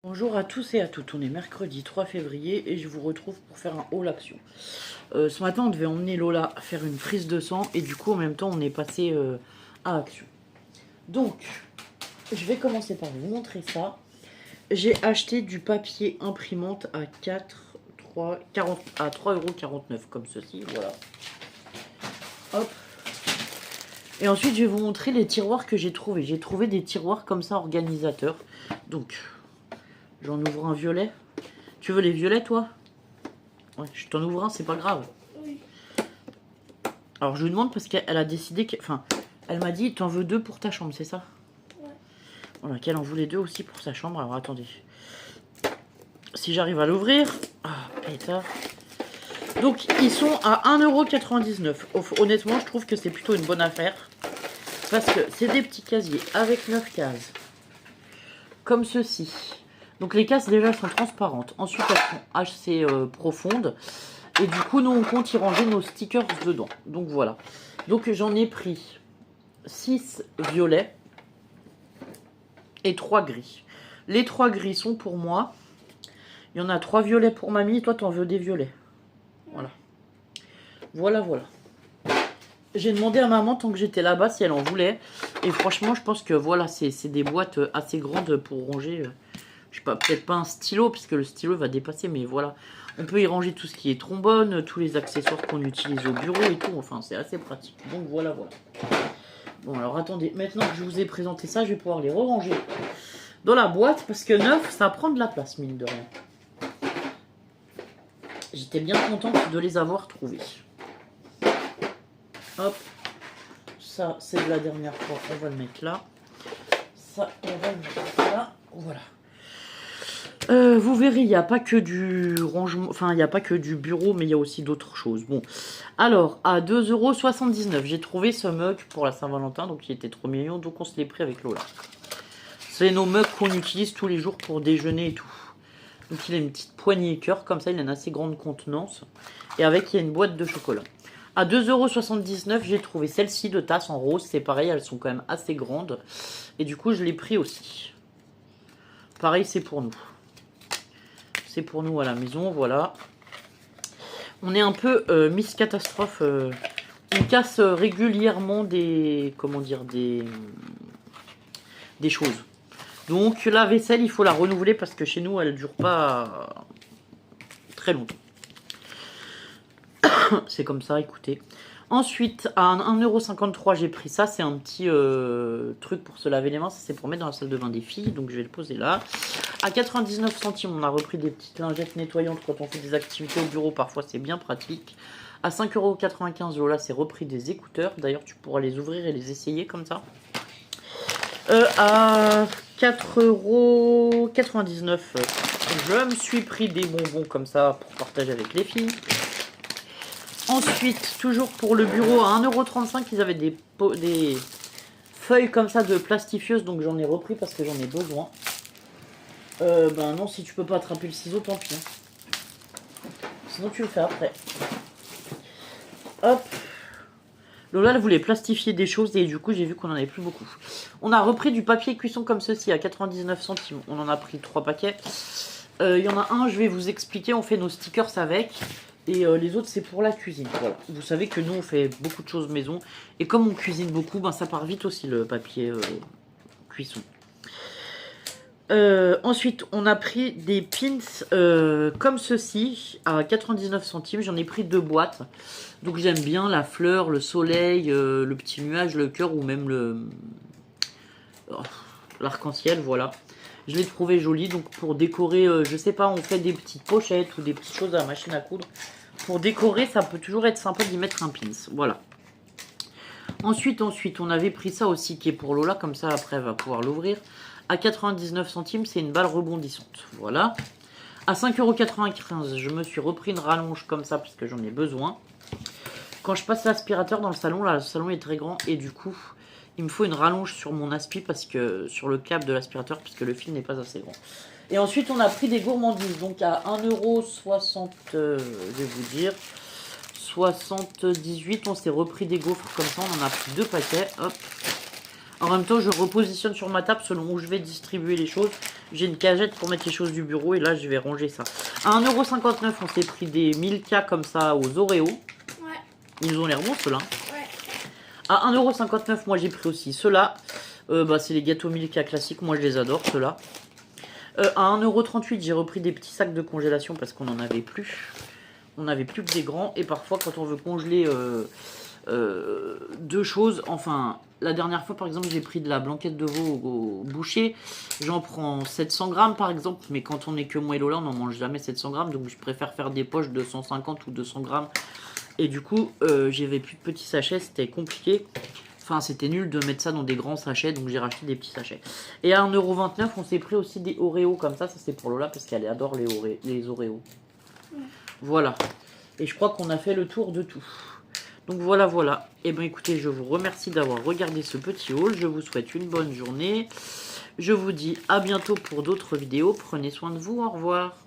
Bonjour à tous et à toutes, on est mercredi 3 février et je vous retrouve pour faire un haul action. Ce matin on devait emmener Lola faire une prise de sang et du coup en même temps on est passé à action. Donc je vais commencer par vous montrer ça. J'ai acheté du papier imprimante à 3,49€ comme ceci, voilà. Hop. Et ensuite je vais vous montrer les tiroirs que j'ai trouvés. J'ai trouvé des tiroirs comme ça organisateurs. Donc j'en ouvre un violet. Tu veux les violets, toi? Ouais, je t'en ouvre un, c'est pas grave. Oui. Alors, je lui demande parce qu'elle a décidé que... Enfin, elle m'a dit, t'en veux 2 pour ta chambre, c'est ça? Ouais. Voilà, qu'elle en voulait 2 aussi pour sa chambre. Alors, attendez. Si j'arrive à l'ouvrir... Ah, pétard. Donc, ils sont à 1,99€. Honnêtement, je trouve que c'est plutôt une bonne affaire. Parce que c'est des petits casiers avec 9 cases. Comme ceci. Donc les cases déjà sont transparentes. Ensuite elles sont assez profondes. Et du coup nous on compte y ranger nos stickers dedans. Donc voilà. Donc j'en ai pris 6 violets et 3 gris. Les 3 gris sont pour moi. Il y en a 3 violets pour mamie. Et toi t'en veux des violets. Voilà. Voilà. J'ai demandé à maman tant que j'étais là-bas si elle en voulait. Et franchement je pense que voilà c'est des boîtes assez grandes pour ranger... Je sais pas, peut-être pas un stylo, puisque le stylo va dépasser, mais voilà. On peut y ranger tout ce qui est trombone, tous les accessoires qu'on utilise au bureau et tout. Enfin, c'est assez pratique. Donc voilà. Bon, alors attendez. Maintenant que je vous ai présenté ça, je vais pouvoir les ranger dans la boîte, parce que neuf, ça prend de la place, mine de rien. J'étais bien contente de les avoir trouvés. Hop. Ça, c'est de la dernière fois. On va le mettre là. Ça, on va le mettre là. Voilà. Vous verrez, il n'y a pas que du rangement, enfin il n'y a pas que du bureau, mais il y a aussi d'autres choses. Bon, alors à 2,79€, j'ai trouvé ce mug pour la Saint-Valentin, donc il était trop mignon, donc on se l'est pris avec Lola. C'est nos mugs qu'on utilise tous les jours pour déjeuner et tout. Donc il a une petite poignée cœur, comme ça il a une assez grande contenance. Et avec il y a une boîte de chocolat. À 2,79€, j'ai trouvé celle-ci de tasse en rose, c'est pareil, elles sont quand même assez grandes. Et du coup je l'ai pris aussi. Pareil, c'est pour nous. C'est pour nous à la maison, voilà. On est un peu Miss Catastrophe. On casse régulièrement des... Comment dire, des choses. Donc la vaisselle, il faut la renouveler parce que chez nous, elle ne dure pas très longtemps. C'est comme ça, écoutez. Ensuite, à 1,53€, j'ai pris ça. C'est un petit truc pour se laver les mains. Ça, c'est pour mettre dans la salle de bain des filles. Donc, je vais le poser là. À 99 centimes, on a repris des petites lingettes nettoyantes quand on fait des activités au bureau. Parfois, c'est bien pratique. À 5,95€, là, c'est repris des écouteurs. D'ailleurs, tu pourras les ouvrir et les essayer comme ça. À 4,99€, je me suis pris des bonbons comme ça pour partager avec les filles. Ensuite, toujours pour le bureau, à 1,35€, ils avaient des feuilles comme ça de plastifieuses. Donc j'en ai repris parce que j'en ai besoin. Ben non, si tu peux pas attraper le ciseau, tant pis. Sinon tu le fais après. Hop. Lola, elle voulait plastifier des choses et du coup j'ai vu qu'on en avait plus beaucoup. On a repris du papier cuisson comme ceci à 99 centimes. On en a pris 3 paquets. Il y en a un, je vais vous expliquer, on fait nos stickers avec. Et les autres, c'est pour la cuisine. Voilà. Vous savez que nous, on fait beaucoup de choses maison. Et comme on cuisine beaucoup, ben, ça part vite aussi, le papier cuisson. Ensuite, on a pris des pins comme ceci, à 99 centimes. J'en ai pris 2 boîtes. Donc, j'aime bien la fleur, le soleil, le petit nuage, le cœur ou même l'arc-en-ciel, voilà. Je l'ai trouvé joli, donc pour décorer, je sais pas, on fait des petites pochettes ou des petites choses à la machine à coudre. Pour décorer, ça peut toujours être sympa d'y mettre un pins, voilà. Ensuite, on avait pris ça aussi qui est pour Lola, comme ça après elle va pouvoir l'ouvrir. À 99 centimes, c'est une balle rebondissante, voilà. À 5,95€, je me suis repris une rallonge comme ça parce que j'en ai besoin. Quand je passe l'aspirateur dans le salon, là, le salon est très grand et du coup... Il me faut une rallonge sur mon aspi parce que sur le câble de l'aspirateur parce que le fil n'est pas assez grand. Et ensuite on a pris des gourmandises. Donc à 1,60€, je vais vous dire, 78, on s'est repris des gaufres comme ça. On en a pris 2 paquets. Hop. En même temps je repositionne sur ma table selon où je vais distribuer les choses. J'ai une cagette pour mettre les choses du bureau et là je vais ranger ça. À 1,59 €, on s'est pris des Milka comme ça aux Oreo. Ouais. Ils ont l'air bons ceux-là. Ouais. À 1,59 €, moi j'ai pris aussi ceux-là. C'est les gâteaux Milka classiques, moi je les adore ceux-là. À 1,38 €, j'ai repris des petits sacs de congélation parce qu'on n'en avait plus. On n'avait plus que des grands et parfois quand on veut congeler deux choses, enfin la dernière fois par exemple j'ai pris de la blanquette de veau au boucher, j'en prends 700 grammes par exemple, mais quand on est que moi et Lola on n'en mange jamais 700 grammes, donc je préfère faire des poches de 150 ou 200 grammes et du coup j'avais plus de petits sachets, c'était compliqué. Enfin, c'était nul de mettre ça dans des grands sachets, donc j'ai racheté des petits sachets. Et à 1,29 €, on s'est pris aussi des Oreos comme ça. Ça, c'est pour Lola parce qu'elle adore les Oreos. Ouais. Voilà. Et je crois qu'on a fait le tour de tout. Donc voilà, voilà. Et bien écoutez, je vous remercie d'avoir regardé ce petit haul. Je vous souhaite une bonne journée. Je vous dis à bientôt pour d'autres vidéos. Prenez soin de vous. Au revoir.